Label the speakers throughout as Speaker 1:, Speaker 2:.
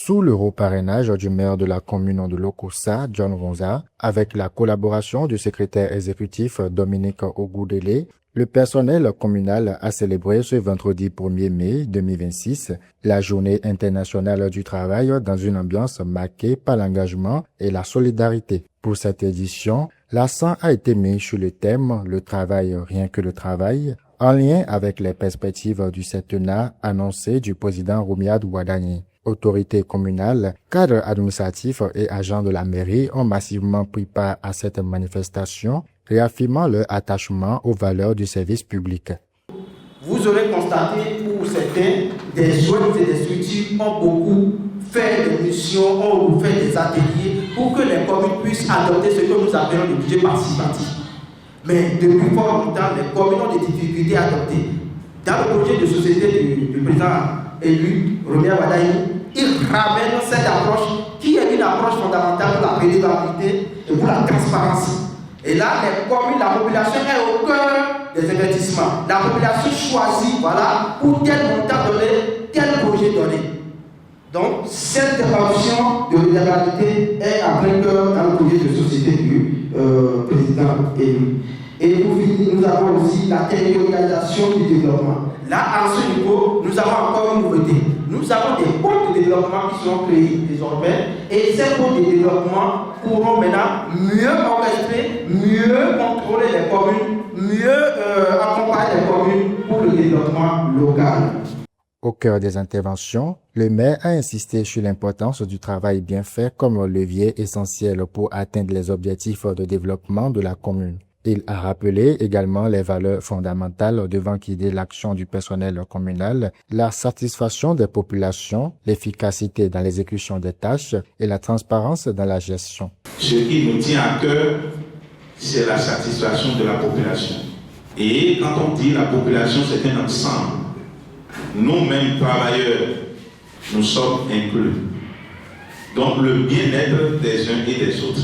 Speaker 1: sous l'euro-parrainage du maire de la commune de Lokossa, John Ronza, avec la collaboration du secrétaire exécutif Dominique Ogoudele, le personnel communal a célébré ce vendredi 1er mai 2026 la Journée internationale du travail dans une ambiance marquée par l'engagement et la solidarité. Pour cette édition, l'accent a été mis sur le thème « Le travail, rien que le travail », en lien avec les perspectives du septennat annoncées du président Roumiad Ouadani. Autorités communales, cadres administratifs et agents de la mairie ont massivement pris part à cette manifestation, réaffirmant leur attachement aux valeurs du service public.
Speaker 2: Vous aurez constaté pour certains, des jeunes et des structures ont beaucoup fait des missions, ont fait des ateliers pour que les communes puissent adopter ce que nous appelons le budget participatif. Mais depuis fort longtemps, les communes ont des difficultés à adopter. Dans le projet de société du président élu, Roumiad Ouadani, il ramène cette approche qui est une approche fondamentale pour la redevabilité et pour la transparence. Et là, les communes, la population est au cœur des investissements. La population choisit, voilà, pour tel montant donné, tel projet donné. Donc, cette option de redevabilité est en plein cœur dans le projet de société du président élu. Et pour finir, nous avons aussi la territorialisation du développement. Là, à ce niveau, nous avons encore une nouveauté. Nous avons des pôles de développement qui sont créés désormais. Et ces pôles de développement pourront maintenant mieux orchestrer, mieux contrôler les communes, mieux accompagner les communes pour le développement local.
Speaker 1: Au cœur des interventions, le maire a insisté sur l'importance du travail bien fait comme levier essentiel pour atteindre les objectifs de développement de la commune. Il a rappelé également les valeurs fondamentales devant guider l'action du personnel communal, la satisfaction des populations, l'efficacité dans l'exécution des tâches et la transparence dans la gestion.
Speaker 3: Ce qui nous tient à cœur, c'est la satisfaction de la population. Et quand on dit la population, c'est un ensemble. Nous-mêmes, travailleurs, nous sommes inclus. Donc le bien-être des uns et des autres.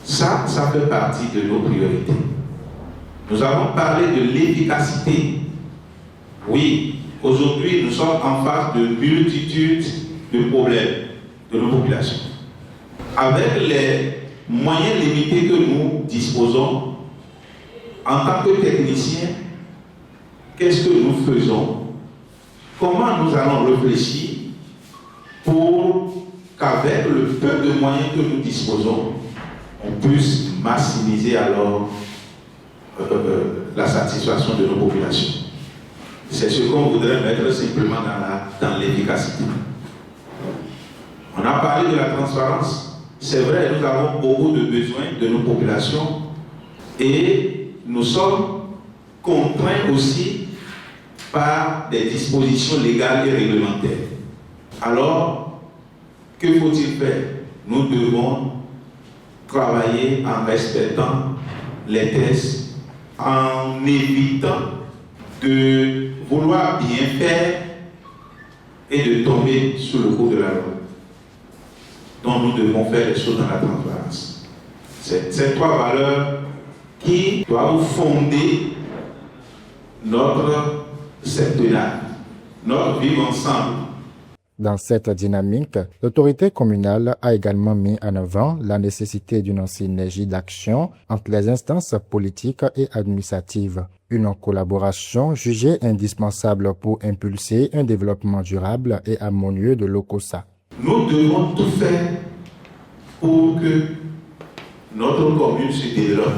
Speaker 3: Ça fait partie de nos priorités. Nous avons parlé de l'efficacité. Oui, aujourd'hui, nous sommes en face de multitudes de problèmes de nos populations. Avec les moyens limités que nous disposons, en tant que techniciens, qu'est-ce que nous faisons? Comment nous allons réfléchir pour qu'avec le peu de moyens que nous disposons, on puisse maximiser alors la satisfaction de nos populations. C'est ce qu'on voudrait mettre simplement dans l'efficacité. On a parlé de la transparence. C'est vrai, nous avons beaucoup de besoins de nos populations et nous sommes contraints aussi par des dispositions légales et réglementaires. Alors, que faut-il faire? Nous devons travailler en respectant les tests, en évitant de vouloir bien faire et de tomber sous le coup de la loi. Donc nous devons faire les choses dans la transparence. C'est ces trois valeurs qui doivent fonder notre septennat, notre vivre ensemble.
Speaker 1: Dans cette dynamique, l'autorité communale a également mis en avant la nécessité d'une synergie d'action entre les instances politiques et administratives. Une collaboration jugée indispensable pour impulser un développement durable et harmonieux de Lokossa.
Speaker 3: Nous devons tout faire pour que notre commune se développe.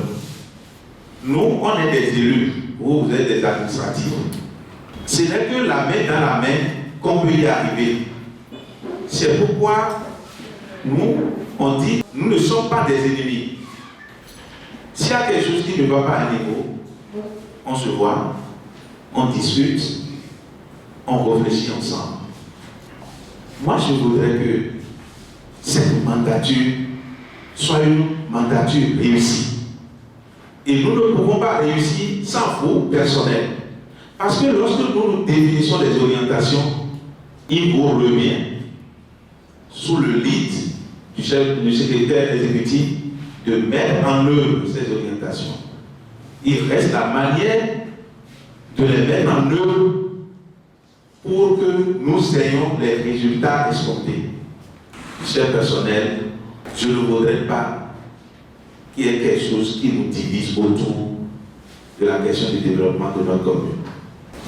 Speaker 3: Nous, on est des élus, vous êtes des administratifs. Ce n'est que la main dans la main qu'on peut y arriver. C'est pourquoi nous, on dit, nous ne sommes pas des ennemis. S'il y a quelque chose qui ne va pas à niveau, on se voit, on discute, on réfléchit ensemble. Moi, je voudrais que cette mandature soit une mandature réussie. Et nous ne pouvons pas réussir sans vous, personnel. Parce que lorsque nous définissons les orientations, il vous revient sous le lead du secrétaire exécutif de mettre en œuvre ces orientations. Il reste la manière de les mettre en œuvre pour que nous ayons les résultats escomptés. cher personnel, je ne voudrais pas qu'il y ait quelque chose qui nous divise autour de la question du développement de notre commune.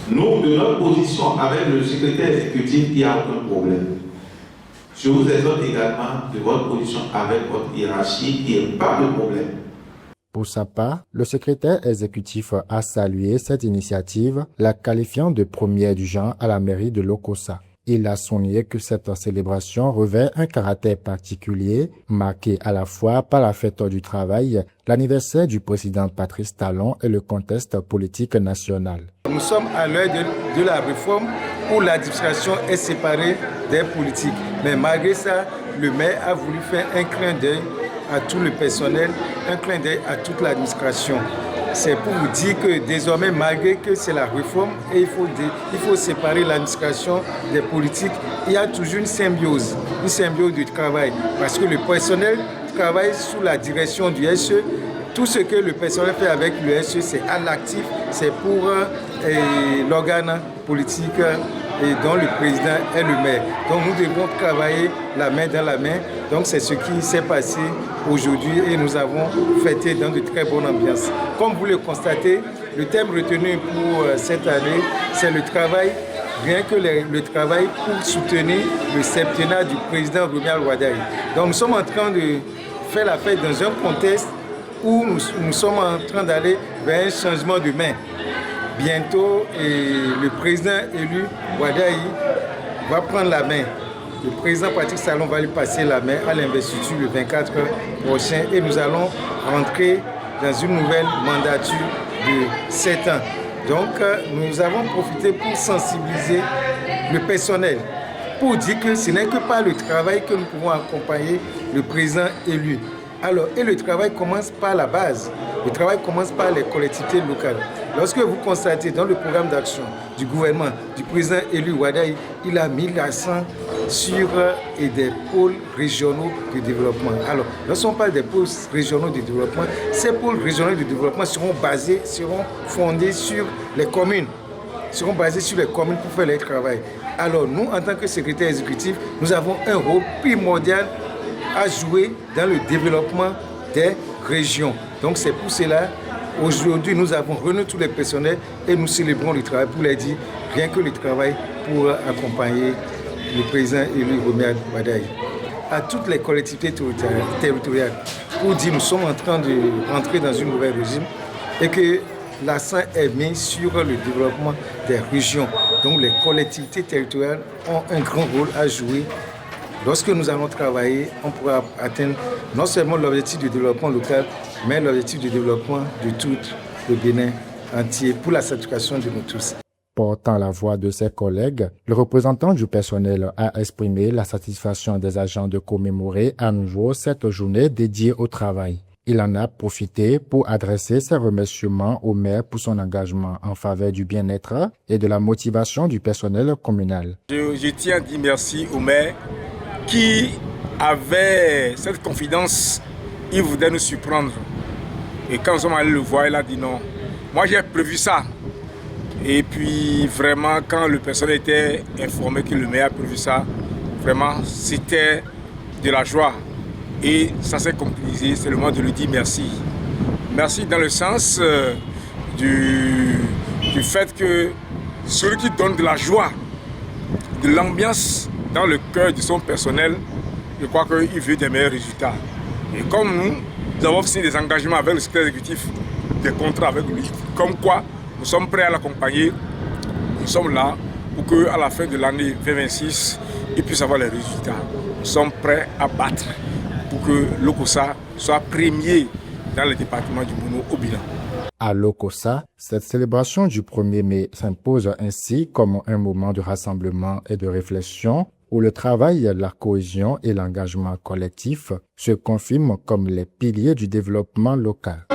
Speaker 3: Nous, de notre position avec le secrétaire exécutif, il n'y a aucun problème. Je vous exhorte également de votre position avec votre hiérarchie, il n'y a pas de problème.
Speaker 1: Pour sa part, le secrétaire exécutif a salué cette initiative, la qualifiant de première du genre à la mairie de Lokossa. Il a souligné que cette célébration revêt un caractère particulier, marqué à la fois par la fête du travail, l'anniversaire du président Patrice Talon et le contexte politique national.
Speaker 4: Nous sommes à l'heure de la réforme où l'administration est séparée des politiques. Mais malgré ça, le maire a voulu faire un clin d'œil à tout le personnel, un clin d'œil à toute l'administration. C'est pour vous dire que désormais, malgré que c'est la réforme et il faut séparer l'administration des politiques, il y a toujours une symbiose du travail. Parce que le personnel travaille sous la direction du SE. Tout ce que le personnel fait avec le SE, c'est à l'actif, c'est pour l'organe politique dont le président est le maire. Donc nous devons travailler la main dans la main. Donc c'est ce qui s'est passé aujourd'hui et nous avons fêté dans de très bonnes ambiances. Comme vous le constatez, le thème retenu pour cette année, c'est le travail, rien que le travail pour soutenir le septennat du président Romuald Wardai. Donc nous sommes en train de faire la fête dans un contexte où nous sommes en train d'aller vers un changement de main. Bientôt, le président élu, Wardai, va prendre la main. Le président Patrice Talon va lui passer la main à l'investiture le 24 prochain et nous allons rentrer dans une nouvelle mandature de 7 ans. Donc, nous avons profité pour sensibiliser le personnel, pour dire que ce n'est que par le travail que nous pouvons accompagner le président élu. Alors, et le travail commence par la base. Le travail commence par les collectivités locales. Lorsque vous constatez dans le programme d'action du gouvernement, du président élu Wardai, il a mis l'accent sur des pôles régionaux de développement. Alors, lorsqu'on parle des pôles régionaux de développement, ces pôles régionaux de développement seront fondés sur les communes. Seront basés sur les communes pour faire leur travail. Alors, nous, en tant que secrétaire exécutif, nous avons un rôle primordial à jouer dans le développement des régions. Donc c'est pour cela, aujourd'hui, nous avons réuni tous les personnels et nous célébrons le travail pour leur dire rien que le travail pour accompagner le président élu Romuald Wardai. À toutes les collectivités territoriales, pour dire nous sommes en train de rentrer dans une nouvelle régime et que l'accent est mis sur le développement des régions. Donc les collectivités territoriales ont un grand rôle à jouer. Lorsque nous allons travailler, on pourra atteindre non seulement l'objectif du développement local, mais l'objectif du développement de tout le Bénin entier pour la satisfaction de nous tous.
Speaker 1: Portant la voix de ses collègues, le représentant du personnel a exprimé la satisfaction des agents de commémorer à nouveau cette journée dédiée au travail. Il en a profité pour adresser ses remerciements au maire pour son engagement en faveur du bien-être et de la motivation du personnel communal.
Speaker 5: Je tiens à dire merci au maire qui avait cette confidence, il voulait nous surprendre. Et quand nous sommes allés le voir, il a dit non. Moi j'ai prévu ça. Et puis vraiment, quand le personnel était informé que le maire a prévu ça, vraiment c'était de la joie. Et ça s'est concrétisé, c'est le moment de lui dire merci. Merci dans le sens du fait que celui qui donne de la joie, de l'ambiance dans le cœur de son personnel, je crois qu'il veut des meilleurs résultats. Et comme nous avons signé des engagements avec le secrétaire exécutif, des contrats avec lui, comme quoi nous sommes prêts à l'accompagner, nous sommes là pour qu'à la fin de l'année 2026, il puisse avoir les résultats. Nous sommes prêts à battre pour que Lokossa soit premier dans le département du Bono au bilan.
Speaker 1: À Lokossa, cette célébration du 1er mai s'impose ainsi comme un moment de rassemblement et de réflexion où le travail, la cohésion et l'engagement collectif se confirment comme les piliers du développement local.